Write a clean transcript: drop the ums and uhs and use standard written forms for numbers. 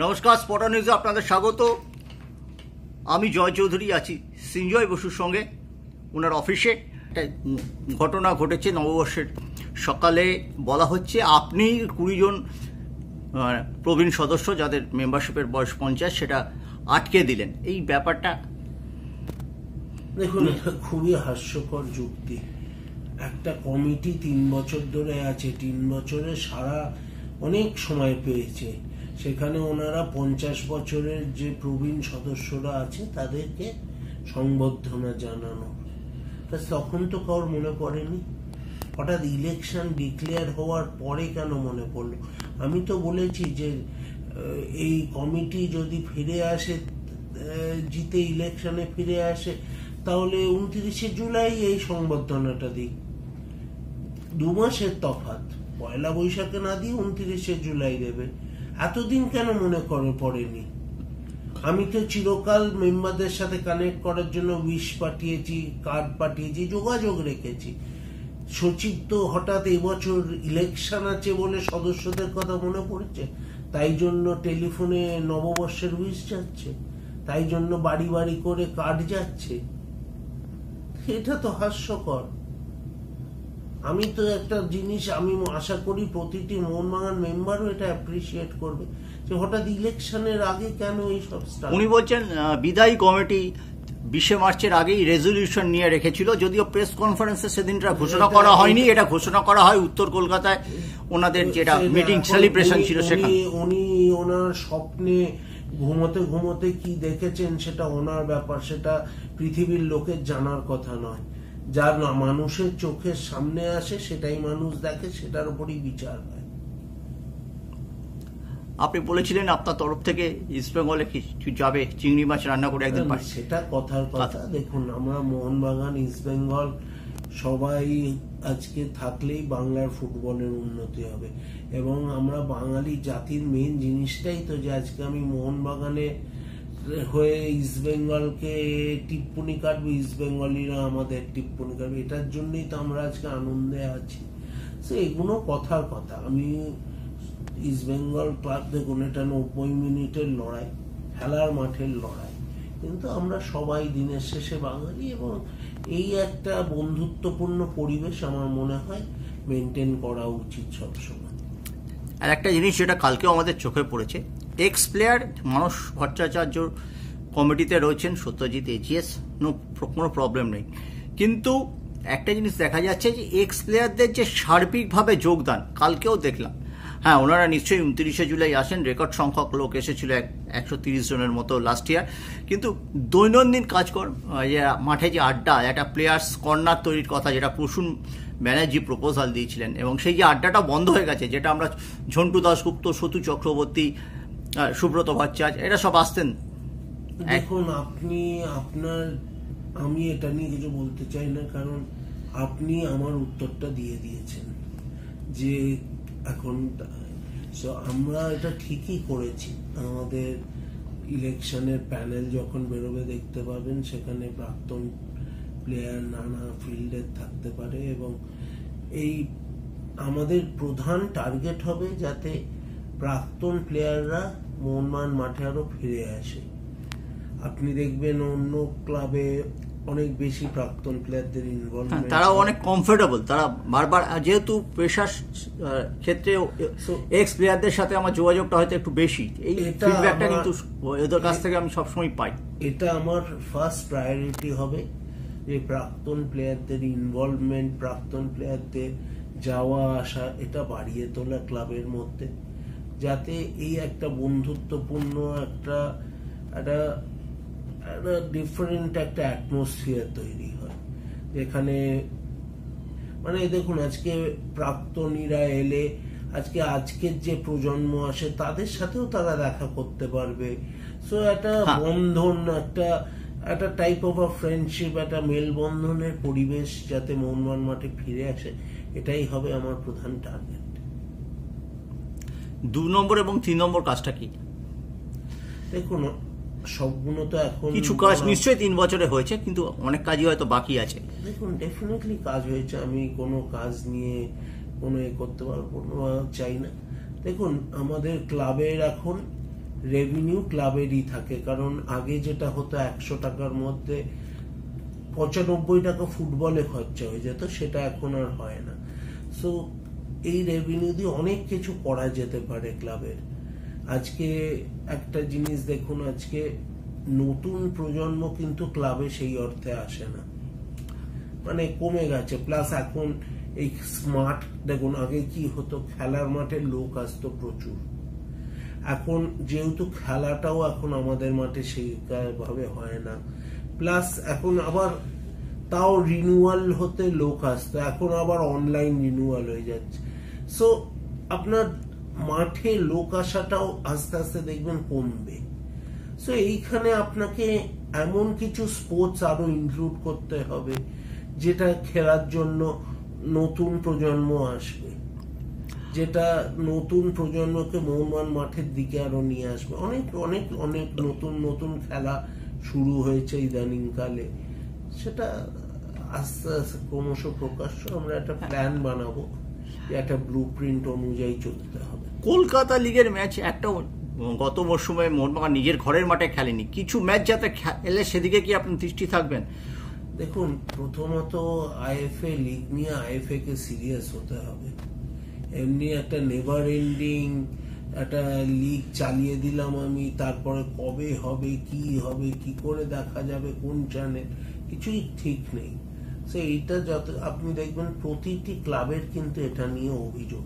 নমস্কার, স্পট নিউজে আপনাদের স্বাগত। আমি জয় চৌধুরী আছি সিঞ্জয় বসুর সঙ্গে ওনার অফিসে। একটা ঘটনা ঘটেছে নববর্ষের সকালে। বলা হচ্ছে আপনি 20 জন প্রবীণ সদস্য যাদের মেম্বারশিপের বয়স 50 সেটা আটকে দিলেন। এই ব্যাপারটা দেখুন, এটা খুবই হাস্যকর যুক্তি। একটা কমিটি 3 বছর ধরে আছে, 3 বছরে সারা অনেক সময় পেয়েছে। সেখানে ওনারা 50 বছরের যে প্রবীণ সদস্যরা আছে তাদেরকে সংবর্ধনা জানানো, তখন তো কারোর মনে পড়েনি। হঠাৎ ইলেকশন ডিক্লেয়ার হওয়ার পরে কেন মনে পড়লো? আমি তো বলেছি যে এই কমিটি যদি ফিরে আসে, জিতে ইলেকশনে ফিরে আসে, তাহলে 29শে জুলাই এই সংবর্ধনাটা দিক। 2 মাসের তফাৎ, পয়লা বৈশাখে না দিয়ে 29শে জুলাই দেবে। এতদিন কেন মনে পড়েনি? আমি তো চিরকাল মেম্বারদের সাথে কানেক্ট করার জন্য উইশ পাঠিয়েছি, কার্ড পাঠিয়েছি, যোগাযোগ রেখেছি। সচিব তো হঠাৎ এবছর ইলেকশন আছে বলে সদস্যদের কথা মনে পড়েছে, তাই জন্য টেলিফোনে নববর্ষের উইশ যাচ্ছে, তাই জন্য বাড়ি বাড়ি করে কার্ড যাচ্ছে। এটা তো হাস্যকর। আমি তো একটা জিনিস আমি আশা করি প্রতিটি মোহনবাগান মেম্বারও এটা অ্যাপ্রিসিয়েট করবে যে হঠাৎ ইলেকশনের আগে কেন এইসব স্টার্ট। উনি বলছেন বিদায়ী কমিটি 20 মার্চের আগেই রেজলিউশন নিয়ে রেখেছিল, যদিও প্রেস কনফারেন্সে সেদিনটা ঘোষণা করা হয়নি। এটা ঘোষণা করা হয় উত্তর কলকাতায় ওনাদের যেটা মিটিং সেলিব্রেশন ছিল সেখানে। উনি ওনার স্বপ্নে ঘুমোতে ঘুমোতে কি দেখেছেন সেটা ওনার ব্যাপার, সেটা পৃথিবীর লোকের জানার কথা নয়। যার মানুষের চোখের সামনে আসে সেটাই মানুষ দেখে, সেটার উপরই বিচার হয়। আপনি বলেছিলেন আপনার তরফ থেকে ইস্ট বেঙ্গলে কিছু যাবে, চিংড়ি মাছ রান্না করে একদিন। সেটা কথার কথা। দেখুন, আমরা মোহনবাগান, ইস্ট বেঙ্গল সবাই আজকে থাকলেই বাংলার ফুটবলের উন্নতি হবে। এবং আমরা বাঙালি জাতির মেন জিনিসটাই তো যে আজকে আমি মোহনবাগানে হয়ে ইস্ট বেঙ্গলকে টিপ্পনি কাটবো, ইস্ট বেঙ্গলিরা আমাদের টিপ্পনি কাটবে। এটার জন্যই তো আমরা আজকে আনন্দে আছি। এগুলো কথার কথা। আমি ইস্ট বেঙ্গল ক্লাব, দেখুন, এটা 90 মিনিটের লড়াই, খেলার মাঠের লড়াই, কিন্তু আমরা সবাই দিনের শেষে বাঙালি এবং এই একটা বন্ধুত্বপূর্ণ পরিবেশ আমার মনে হয় মেনটেন করা উচিত সবসময়। আর একটা জিনিস যেটা কালকেও আমাদের চোখে পড়েছে, এক্স প্লেয়ার মানস ভট্টাচার্য কমিটিতে রয়েছেন, সত্যজিৎ এজিএস, কোনো প্রবলেম নেই। কিন্তু একটা জিনিস দেখা যাচ্ছে যে এক্স প্লেয়ারদের যে সার্বিকভাবে যোগদান কালকেও দেখলাম। হ্যাঁ, ওনারা নিশ্চয়ই 29শে জুলাই আসেন, রেকর্ড সংখ্যক লোক এসেছিল 130 জনের মতো লাস্ট ইয়ার। কিন্তু দৈনন্দিন কাজকর্ম, মাঠে যে আড্ডা, একটা প্লেয়ার্স কর্নার তৈরির কথা যেটা প্রসূন ব্যানার্জি প্রপোজাল দিয়েছিলেন, এবং সেই যে আড্ডাটা বন্ধ হয়ে গেছে, যেটা আমরা ঝন্টু দাশগুপ্ত, সতু চক্রবর্তী, সুব্রত ভট্টাচার্য এরা সব আসতেন। দেখুন, আমি এটা নিয়ে কিছু বলতে চাই না, কারণ আপনি আমার উত্তরটা দিয়ে দিয়েছেন যে এখন আমরা এটা ঠিকই করেছি। আমাদের ইলেকশনের প্যানেল যখন বেরোবে দেখতে পাবেন, সেখানে প্রাক্তন প্লেয়ার নানা ফিল্ডে থাকতে পারে এবং এই আমাদের প্রধান টার্গেট হবে যাতে প্রাক্তন প্লেয়াররা মোহনবাগান মাঠে আরো ফিরে আসে। আপনি দেখবেন অন্য ক্লাবে অনেক বেশি প্রাক্তন প্লেয়ারদের ইনভলভমেন্ট, তারাও অনেক কমফোর্টেবল। তারা বারবার, যেহেতু পেশার ক্ষেত্রে এক্স প্লেয়ারদের সাথে আমার যোগাযোগটা হয়তো একটু বেশি, এই ফিডব্যাকটা কিন্তু এদের কাছ থেকে আমি সবসময় পাই। এটা আমার ফার্স্ট প্রায়োরিটি হবে যে প্রাক্তন প্লেয়ারদের ইনভলভমেন্ট, প্রাক্তন প্লেয়ারদের যাওয়া আসা, এটা বাড়িয়ে তোলা ক্লাবের মধ্যে, যাতে এই একটা বন্ধুত্বপূর্ণ একটা ডিফারেন্ট একটা অ্যাটমসফিয়ার তৈরি হয়, যেখানে মানে দেখুন, আজকে প্রাক্তনীরা এলে আজকের যে প্রজন্ম আসে তাদের সাথেও তারা দেখা করতে পারবে। সো একটা বন্ধন, একটা টাইপ অফ ফ্রেন্ডশিপ, একটা মেলবন্ধনের পরিবেশ যাতে মোহনবাগান মাঠে ফিরে আসে, এটাই হবে আমার প্রধান টার্গেট। 2 নম্বর এবং 3 নম্বর কাজটা কি? দেখুন, সবগুলো তো এখন কিছু কাজ নিশ্চয়ই 3 বছরে হয়েছে, কিন্তু অনেক কাজই হয়তো বাকি আছে। দেখুন, ডেফিনেটলি কাজ হয়েছে। আমি কোনো কাজ নিয়ে কোনো করতে পারবো চাই না। দেখুন, আমাদের ক্লাবের এখন রেভিনিউ ক্লাবেরই থাকে, কারণ আগে যেটা হতো 100 টাকার মধ্যে 95 টাকা ফুটবলে খরচা হয়ে যেত, সেটা এখন আর হয় না। সো এই রেভিনিউ দিয়ে অনেক কিছু করা যেতে পারে ক্লাবের। আজকে একটা জিনিস দেখুন, আজকে নতুন প্রজন্ম কিন্তু ক্লাবে সেই অর্থে আসে না, মানে কমে গেছে। প্লাস এখন এই স্মার্ট, দেখুন আগে কি হতো, খেলার মাঠে লোক আসতো প্রচুর, এখন যেহেতু খেলাটাও এখন আমাদের মাঠে সেই ভাবে হয় না, প্লাস এখন আবার তাও রিনিউয়াল হতে লোক আসতো, এখন আবার অনলাইন রিনিউয়াল হয়ে যাচ্ছে। সো আপনার মাঠে লোক আসাটাও আস্তে আস্তে দেখবেন কমবে। সো এইখানে আপনাকে এমন কিছু স্পোর্টস আরো ইনক্লুড করতে হবে যেটা খেলার জন্য নতুন প্রজন্ম আসবে, যেটা নতুন প্রজন্মকে মোহনবাগান মাঠের দিকে আরো নিয়ে আসবে। অনেক অনেক অনেক নতুন নতুন খেলা শুরু হয়েছে ইদানিং কালে, সেটা আস্তে আস্তে ক্রমশ প্রকাশ্য। আমরা একটা প্ল্যান বানাবো, একটা ব্লু প্রিন্ট অনুযায়ী চলতে হবে। কলকাতা লিগের ম্যাচ একটা গত মরশুমে মোহনবাগান নিজের ঘরের মাঠে খেলেনি, কিছু ম্যাচ যাতে খেলে সেদিকে কি আপনি দৃষ্টি থাকবেন? দেখুন, প্রথমত আইএফএ লিগ নিয়ে আইএফএ কে সিরিয়াস হতে হবে। এমনি একটা নেভার এন্ডিং একটা লিগ চালিয়ে দিলাম আমি, তারপরে কবে হবে, কি করে দেখা যাবে, কোন চ্যানেল, কিছুই ঠিক নেই। সো এইটা যত আপনি দেখবেন প্রতিটি ক্লাবের কিন্তু এটা নিয়ে অভিযোগ।